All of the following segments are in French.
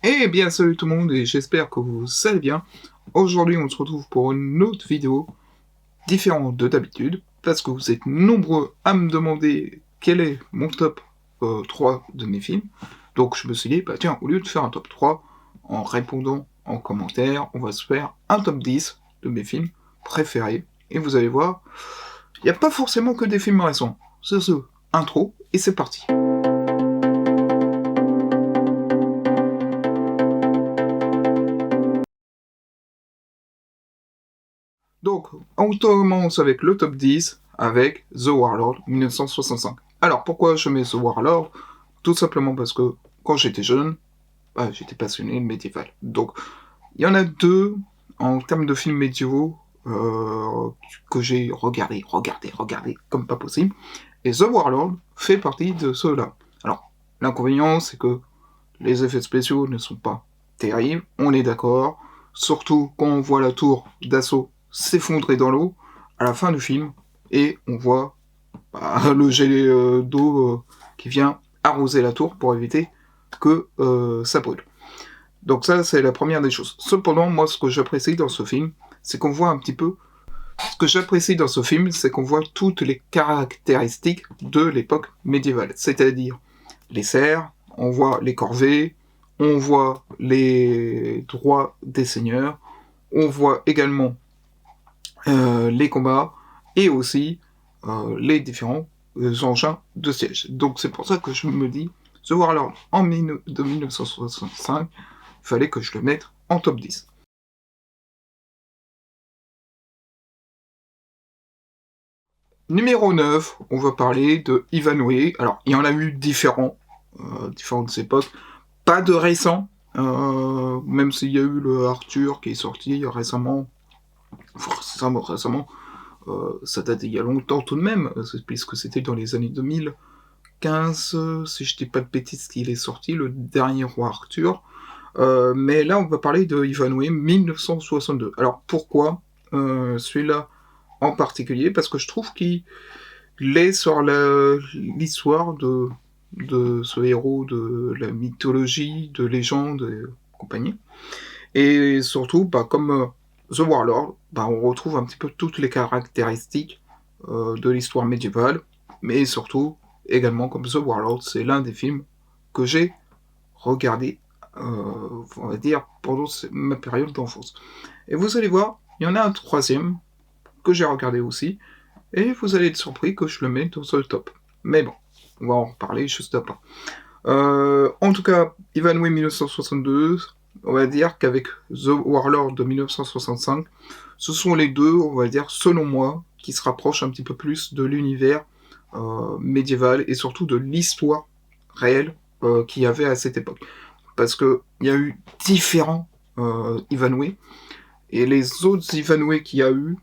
Eh bien salut tout le monde et j'espère que vous allez bien. Aujourd'hui on se retrouve pour une autre vidéo différente de d'habitude, parce que vous êtes nombreux à me demander quel est mon top 3 de mes films. Donc je me suis dit, bah tiens, au lieu de faire un top 3, en répondant en commentaire, on va se faire un top 10 de mes films préférés. Et vous allez voir, il n'y a pas forcément que des films récents. C'est ce, intro, et c'est parti. Donc, on commence avec le top 10, avec The Warlord 1965. Alors, pourquoi je mets The Warlord? Tout simplement parce que, quand j'étais jeune, j'étais passionné de médiéval. Donc, il y en a deux, en termes de films médiévaux, que j'ai regardé, comme pas possible. Et The Warlord fait partie de ceux-là. Alors, l'inconvénient, c'est que les effets spéciaux ne sont pas terribles, on est d'accord. Surtout quand on voit la tour d'assaut s'effondrer dans l'eau à la fin du film, et on voit le jet d'eau qui vient arroser la tour pour éviter que ça brûle. Donc ça, c'est la première des choses. Cependant, moi, ce que j'apprécie dans ce film, c'est qu'on voit un petit peu... Ce que j'apprécie dans ce film, c'est qu'on voit toutes les caractéristiques de l'époque médiévale. C'est-à-dire les serfs, on voit les corvées, on voit les droits des seigneurs, on voit également les combats, et aussi les différents engins de siège. Donc c'est pour ça que je me dis, The Warlord de 1965, il fallait que je le mette en top 10. Numéro 9, on va parler de Ivanhoe. Alors, il y en a eu différentes époques. Pas de récent, même s'il y a eu le Arthur qui est sorti récemment. Récemment, ça date il y a longtemps tout de même, puisque c'était dans les années 2015, si je dis pas de bêtises, qu'il est sorti, le dernier roi Arthur. Mais là, on va parler de Ivanhoe 1962. Alors, pourquoi celui-là en particulier? Parce que je trouve qu'il est sur l'histoire de ce héros de la mythologie, de légende et compagnie. Et surtout, comme The Warlord, on retrouve un petit peu toutes les caractéristiques de l'histoire médiévale, mais surtout, également comme The Warlord, c'est l'un des films que j'ai regardé, on va dire, pendant ma période d'enfance. Et vous allez voir, il y en a un troisième que j'ai regardé aussi, et vous allez être surpris que je le mette dans ce top. Mais bon, on va en reparler juste après. En tout cas, Ivanhoe 1962, on va dire qu'avec The Warlord de 1965, ce sont les deux, on va dire, selon moi, qui se rapprochent un petit peu plus de l'univers médiéval et surtout de l'histoire réelle qu'il y avait à cette époque. Parce qu'il y a eu différents Ivanhoe, et les autres Ivanhoe qu'il y a eu,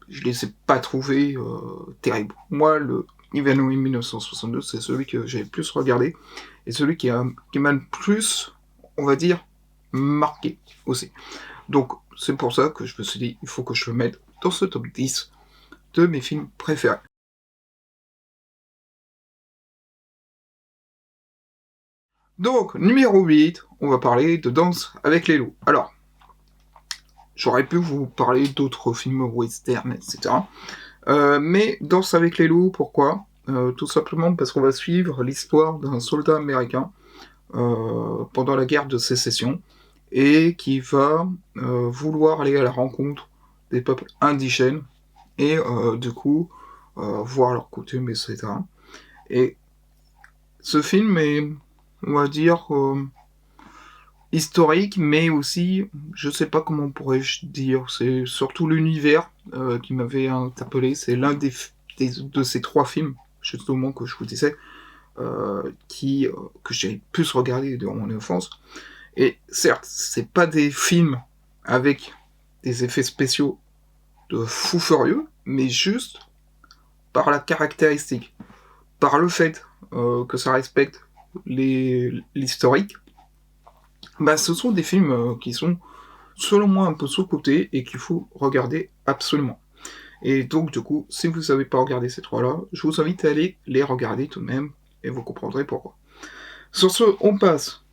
je les ai pas trouvés terribles. Moi, le Ivanhoe 1962, c'est celui que j'ai le plus regardé, et celui qui m'a le plus, on va dire, marqué aussi. Donc, c'est pour ça que je me suis dit, il faut que je le mette dans ce top 10 de mes films préférés. Donc, numéro 8, on va parler de Danse avec les loups. Alors, j'aurais pu vous parler d'autres films western, etc. Mais Danse avec les loups, pourquoi Tout simplement parce qu'on va suivre l'histoire d'un soldat américain pendant la guerre de sécession, et qui va vouloir aller à la rencontre des peuples indigènes, et du coup voir leurs coutumes, etc. Et ce film est, on va dire, historique, mais aussi, je sais pas comment pourrais-je dire, c'est surtout l'univers qui m'avait interpellé. C'est l'un de ces trois films, justement, que je vous disais, que j'ai plus regardé durant mon enfance. Et certes, c'est pas des films avec des effets spéciaux de fou furieux, mais juste par la caractéristique, par le fait que ça respecte l'historique. Ce sont des films qui sont, selon moi, un peu sous-cotés et qu'il faut regarder absolument. Et donc, du coup, si vous n'avez pas regardé ces trois-là, je vous invite à aller les regarder tout de même, et vous comprendrez pourquoi. Sur ce, on passe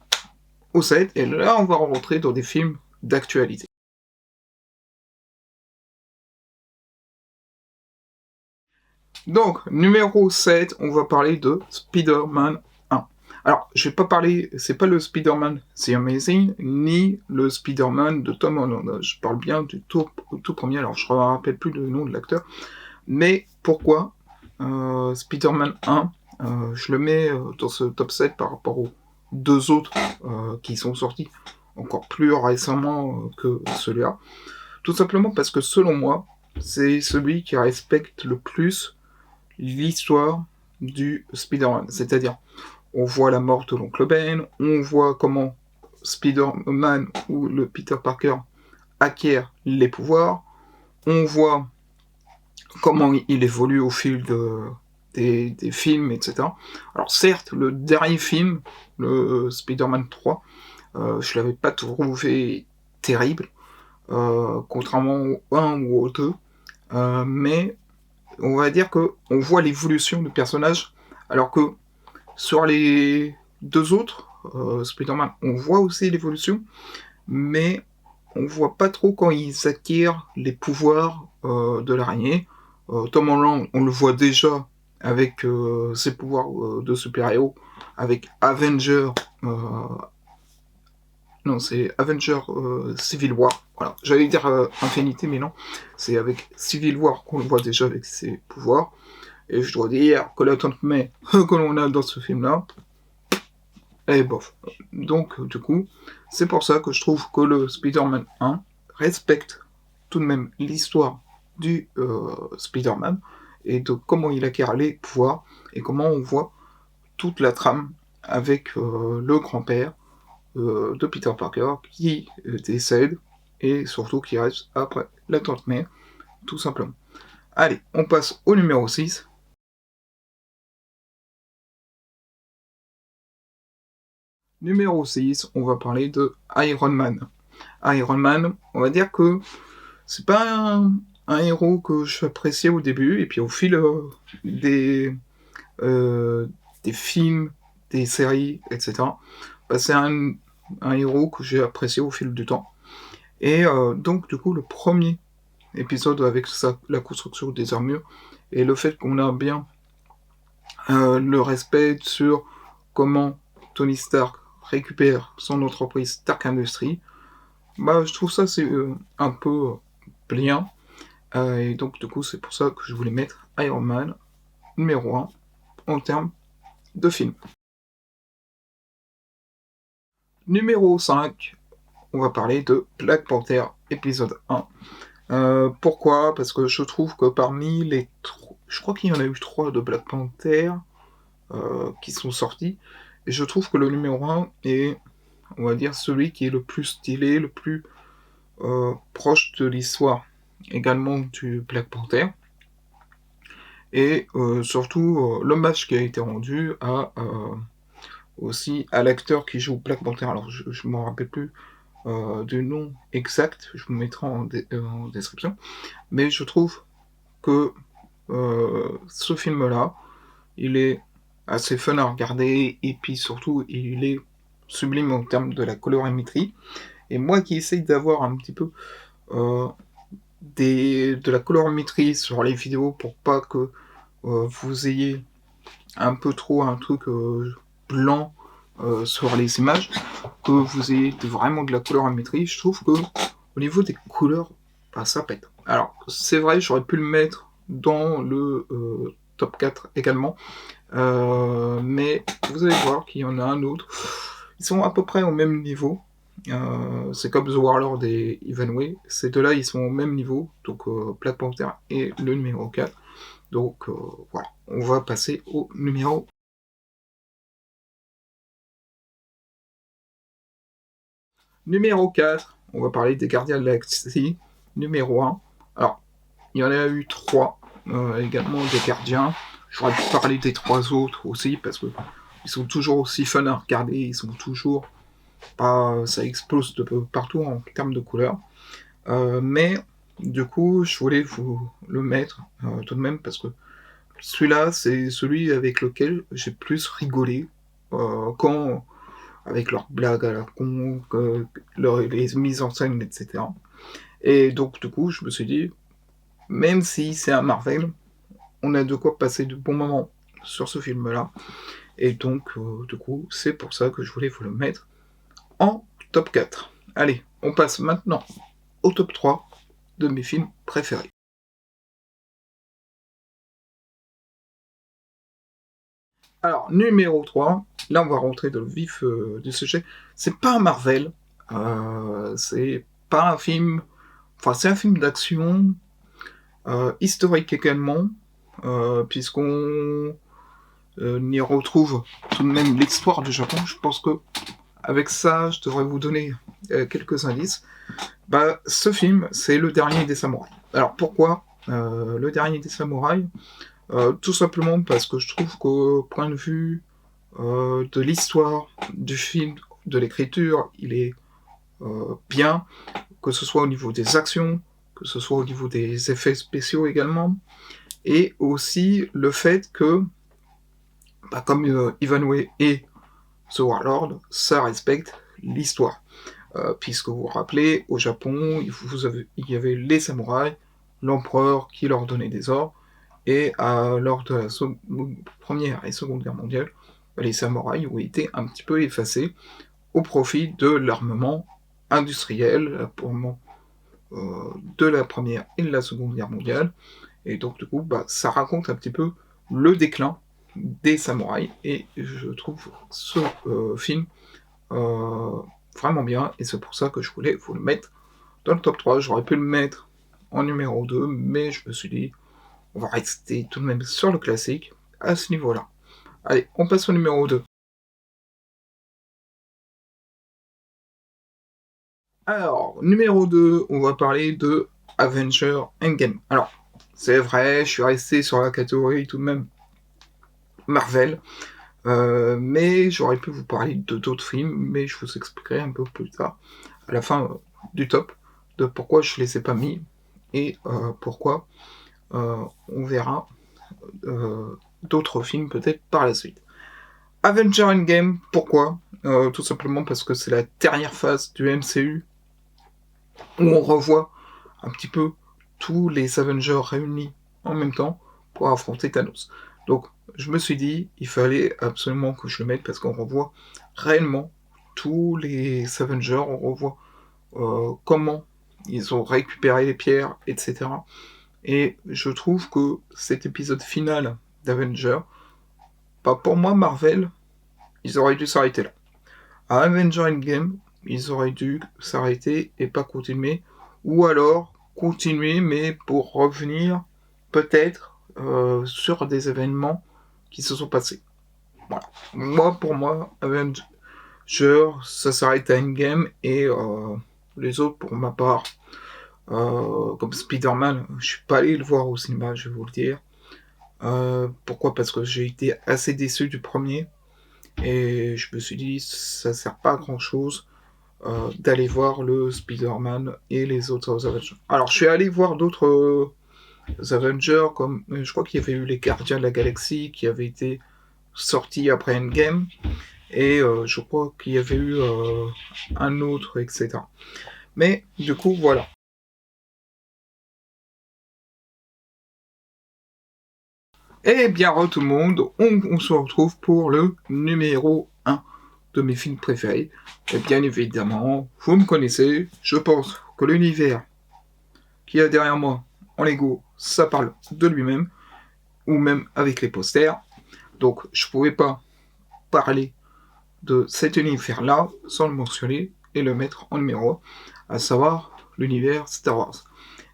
au 7, et là on va rentrer dans des films d'actualité. Donc, numéro 7, on va parler de Spider-Man 1. Alors, je vais pas parler, c'est pas le Spider-Man The Amazing, ni le Spider-Man de Tom Holland. Je parle bien du tout premier, alors je ne me rappelle plus le nom de l'acteur. Mais pourquoi Spider-Man 1, je le mets dans ce top 7 par rapport aux deux autres qui sont sortis encore plus récemment que celui-là. Tout simplement parce que selon moi, c'est celui qui respecte le plus l'histoire du Spider-Man. C'est-à-dire, on voit la mort de l'oncle Ben, on voit comment Spider-Man ou le Peter Parker acquiert les pouvoirs, on voit comment il évolue au fil des films, etc. Alors certes, le dernier film, le Spider-Man 3, je l'avais pas trouvé terrible, contrairement au 1 ou au 2, mais on va dire que on voit l'évolution du personnage, alors que sur les deux autres, Spider-Man, on voit aussi l'évolution, mais on voit pas trop quand ils acquièrent les pouvoirs de l'araignée. Tom Holland, on le voit déjà avec ses pouvoirs de super-héros, avec Avenger. Non, c'est Avenger Civil War. Voilà. J'allais dire Infinity, mais non. C'est avec Civil War qu'on le voit déjà avec ses pouvoirs. Et je dois dire que l'attente mais que l'on a dans ce film-là, est bof. Donc, du coup, c'est pour ça que je trouve que le Spider-Man 1 respecte tout de même l'histoire du Spider-Man et de comment il acquiert les pouvoirs et comment on voit toute la trame avec le grand-père de Peter Parker qui décède et surtout qui reste après la tante May, tout simplement. Allez, on passe au numéro 6. Numéro 6, on va parler de Iron Man. Iron Man, on va dire que c'est pas un héros que j'appréciais au début, et puis au fil euh, des films, des séries, etc., bah, c'est un héros que j'ai apprécié au fil du temps. Et donc, du coup, le premier épisode avec la construction des armures, et le fait qu'on a bien le respect sur comment Tony Stark récupère son entreprise Stark Industries, bah, je trouve ça c'est un peu bien. Et donc, du coup, c'est pour ça que je voulais mettre Iron Man numéro 1 en termes de film. Numéro 5, on va parler de Black Panther épisode 1. Pourquoi? Parce que je trouve que parmi les... Je crois qu'il y en a eu 3 de Black Panther qui sont sortis. Et je trouve que le numéro 1 est, on va dire, celui qui est le plus stylé, le plus proche de l'histoire également du Black Panther. Et surtout l'hommage qui a été rendu à aussi à l'acteur qui joue Black Panther. Alors je ne m'en rappelle plus du nom exact, je vous mettrai en description. Mais je trouve que ce film-là, il est assez fun à regarder et puis surtout il est sublime en termes de la colorimétrie. Et moi qui essaye d'avoir un petit peu euh, de la colorimétrie sur les vidéos pour pas que vous ayez un peu trop un truc blanc sur les images, que vous ayez vraiment de la colorimétrie, je trouve que au niveau des couleurs, bah, ça pète. Alors, c'est vrai, j'aurais pu le mettre dans le top 4 également, mais vous allez voir qu'il y en a un autre. Ils sont à peu près au même niveau. C'est comme The Warlord et Ivanhoe. Ces deux-là, ils sont au même niveau. Donc, Black Panther et le numéro 4. Donc, voilà. On va passer au numéro 4. On va parler des Gardiens de la Galaxie. Numéro 1. Alors, il y en a eu 3 également des gardiens. J'aurais pu parler des 3 autres aussi parce que ils sont toujours aussi fun à regarder. Ils sont toujours pas, ça explose de partout en termes de couleurs. Mais du coup, je voulais vous le mettre tout de même parce que celui-là, c'est celui avec lequel j'ai plus rigolé quand avec leurs blagues à la con, les mises en scène, etc. Et donc, du coup, je me suis dit, même si c'est un Marvel, on a de quoi passer de bons moments sur ce film-là. Et donc, du coup, c'est pour ça que je voulais vous le mettre en top 4. Allez, on passe maintenant au top 3 de mes films préférés. Alors, numéro 3, là on va rentrer dans le vif du sujet. C'est pas un Marvel, c'est pas un film. Enfin, c'est un film d'action, historique également, puisqu'on y retrouve tout de même l'histoire du Japon. Je pense que avec ça, je devrais vous donner quelques indices. Bah, ce film, c'est Le Dernier des Samouraïs. Alors pourquoi Le Dernier des Samouraïs? Tout simplement parce que je trouve qu'au point de vue de l'histoire du film, de l'écriture, il est bien, que ce soit au niveau des actions, que ce soit au niveau des effets spéciaux également, et aussi le fait que, bah, comme Ivanhoe et The Warlord, ça respecte l'histoire. Puisque vous vous rappelez, au Japon, il y avait les samouraïs, l'empereur qui leur donnait des ordres, et lors de la Première et Seconde Guerre mondiale, les samouraïs ont été un petit peu effacés au profit de l'armement industriel de la Première et de la Seconde Guerre mondiale. Et donc, du coup, bah, ça raconte un petit peu le déclin des samouraïs, et je trouve ce film euh, vraiment bien, et c'est pour ça que je voulais vous le mettre dans le top 3. J'aurais pu le mettre en numéro 2, mais je me suis dit, on va rester tout de même sur le classique à ce niveau-là. Allez, on passe au numéro 2. Alors, numéro 2, on va parler de Avenger Endgame. Alors, c'est vrai, je suis resté sur la catégorie tout de même Marvel, mais j'aurais pu vous parler de d'autres films, mais je vous expliquerai un peu plus tard, à la fin du top, de pourquoi je les ai pas mis, et pourquoi on verra d'autres films peut-être par la suite. Avenger Endgame, pourquoi tout simplement parce que c'est la dernière phase du MCU où on revoit un petit peu tous les Avengers réunis en même temps pour affronter Thanos. Donc je me suis dit, il fallait absolument que je le mette parce qu'on revoit réellement tous les Avengers, on revoit comment ils ont récupéré les pierres, etc. Et je trouve que cet épisode final d'Avengers, pas pour moi Marvel, ils auraient dû s'arrêter là. À Avenger Endgame, ils auraient dû s'arrêter et pas continuer, ou alors continuer, mais pour revenir peut-être sur des événements qui se sont passés. Voilà. Pour moi, Avenger, ça s'arrête à Endgame, et les autres, pour ma part, comme Spider-Man, je suis pas allé le voir au cinéma, je vais vous le dire. Pourquoi? Parce que j'ai été assez déçu du premier. Et je me suis dit, ça sert pas à grand chose d'aller voir le Spider-Man et les autres Avengers. Alors, je suis allé voir d'autres Avengers, comme je crois qu'il y avait eu les Gardiens de la Galaxie qui avaient été sortis après Endgame, et je crois qu'il y avait eu un autre, etc. Mais du coup, voilà. Eh bien, tout le monde, on se retrouve pour le numéro 1 de mes films préférés. Et bien évidemment, vous me connaissez, je pense que l'univers qu'il y a derrière moi en Lego, ça parle de lui-même, ou même avec les posters. Donc je ne pouvais pas parler de cet univers-là sans le mentionner et le mettre en numéro 1, à savoir l'univers Star Wars.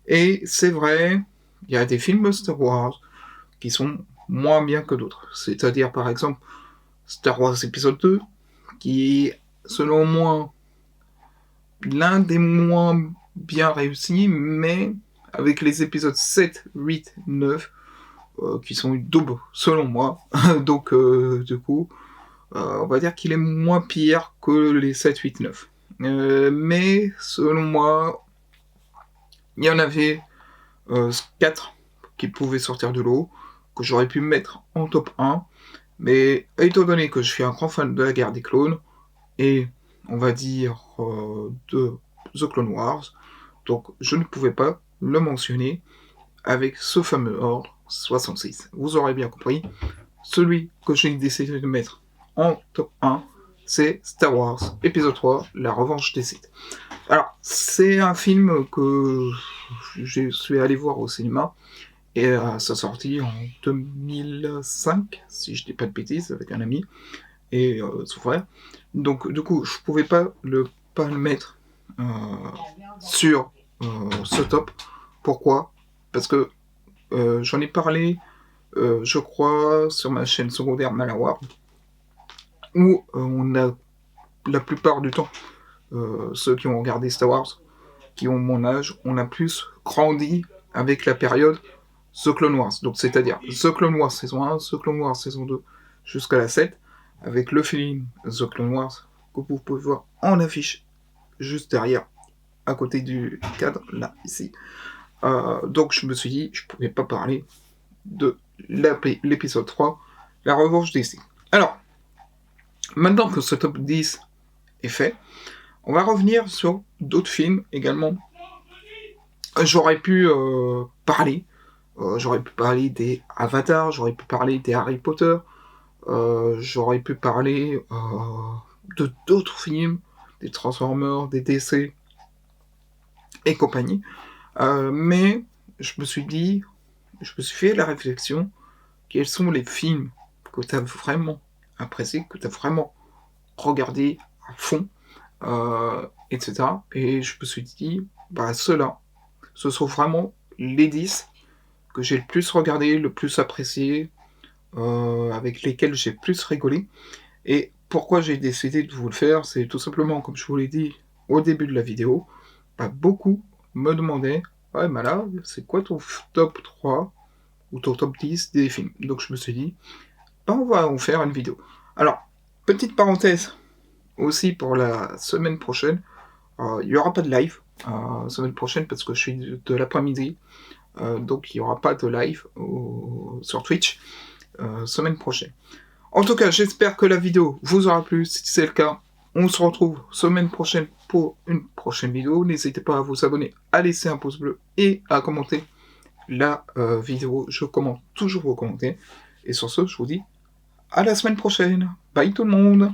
Et c'est vrai, il y a des films Star Wars qui sont moins bien que d'autres. C'est-à-dire par exemple Star Wars épisode 2, qui est selon moi l'un des moins bien réussis, mais avec les épisodes 7, 8, 9, qui sont une daube selon moi. Donc du coup, on va dire qu'il est moins pire que les 7, 8, 9. Mais selon moi, il y en avait 4 qui pouvaient sortir de l'eau, que j'aurais pu mettre en top 1. Mais étant donné que je suis un grand fan de la guerre des clones, et, on va dire, de The Clone Wars. Donc, je ne pouvais pas le mentionner avec ce fameux ordre 66. Vous aurez bien compris, celui que j'ai décidé de mettre en top 1, c'est Star Wars épisode 3, La Revanche des Sith. Alors, c'est un film que je suis allé voir au cinéma, et à sa sortie en 2005, si je dis pas de bêtises, avec un ami, et son frère. Donc, du coup, je pouvais pas le mettre sur ce top. Pourquoi? Parce que j'en ai parlé, je crois, sur ma chaîne secondaire Malawar, où on a la plupart du temps, ceux qui ont regardé Star Wars, qui ont mon âge, on a plus grandi avec la période The Clone Wars. Donc, c'est-à-dire The Clone Wars saison 1, The Clone Wars saison 2, jusqu'à la 7, avec le film The Clone Wars, que vous pouvez voir en affiche, juste derrière, à côté du cadre, là, ici. Donc, je me suis dit, je pouvais pas parler de l'épisode 3, La Revanche des Sith. Alors, maintenant que ce top 10 est fait, on va revenir sur d'autres films également. J'aurais pu parler des Avatar, j'aurais pu parler des Harry Potter, j'aurais pu parler de d'autres films, des Transformers, des DC et compagnie. Mais je me suis fait la réflexion, quels sont les films que tu as vraiment apprécié, que tu as vraiment regardé à fond, etc. Et je me suis dit, bah ceux-là, ce sont vraiment les 10 que j'ai le plus regardé, le plus apprécié, avec lesquels j'ai le plus rigolé. Et pourquoi j'ai décidé de vous le faire, c'est tout simplement, comme je vous l'ai dit au début de la vidéo, bah, beaucoup me demandaient, ouais, bah là, c'est quoi ton top 3 ou ton top 10 des films? Donc je me suis dit, bah, on va en faire une vidéo. Alors, petite parenthèse aussi pour la semaine prochaine, il n'y aura pas de live semaine prochaine parce que je suis de l'après-midi, donc il n'y aura pas de live sur Twitch semaine prochaine. En tout cas, j'espère que la vidéo vous aura plu. Si c'est le cas, on se retrouve semaine prochaine pour une prochaine vidéo. N'hésitez pas à vous abonner, à laisser un pouce bleu et à commenter la vidéo. Je commente toujours vos commentaires. Et sur ce, je vous dis à la semaine prochaine. Bye tout le monde!